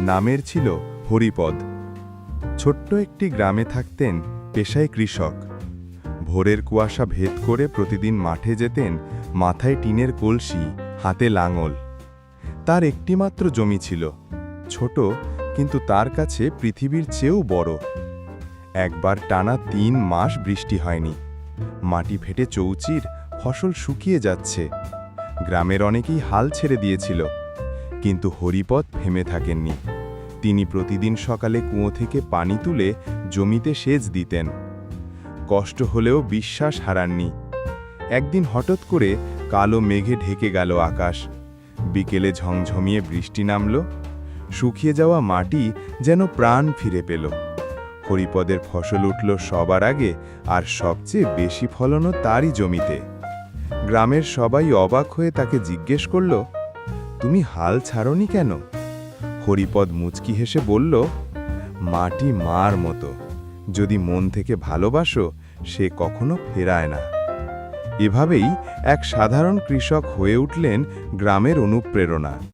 নামের ছিল হরিপদ। ছোট্ট একটি গ্রামে থাকতেন পেশায় কৃষক। ভোরের কুয়াশা ভেদ করে প্রতিদিন মাঠে যেতেন, মাথায় টিনের কলসি, হাতে লাঙল। তার একটিমাত্র জমি ছিল, ছোট, কিন্তু তার কাছে পৃথিবীর চেয়েও বড়। একবার টানা ৩ মাস বৃষ্টি হয়নি। মাটি ফেটে চৌচির, ফসল শুকিয়ে যাচ্ছে। গ্রামের অনেকেই হাল ছেড়ে দিয়েছিল, কিন্তু হরিপদ থেমে থাকেননি। তিনি প্রতিদিন সকালে কুয়ো থেকে পানি তুলে জমিতে সেচ দিতেন। কষ্ট হলেও বিশ্বাস হারাননি। একদিন হঠাৎ করে কালো মেঘে ঢেকে গেল আকাশ। বিকেলে ঝমঝমিয়ে বৃষ্টি নামল। শুকিয়ে যাওয়া মাটি যেন প্রাণ ফিরে পেল। হরিপদের ফসল উঠল সবার আগে, আর সবচেয়ে বেশি ফলনও তারই জমিতে। গ্রামের সবাই অবাক হয়ে তাকে জিজ্ঞেস করল, তুমি হাল ছাড়োনি কেন? হরিপদ মুচকি হেসে বলল, মাটি মার মতো, যদি মন থেকে ভালোবাসো সে কখনো ফেরায় না। এভাবেই এক সাধারণ কৃষক হয়ে উঠলেন গ্রামের অনুপ্রেরণা।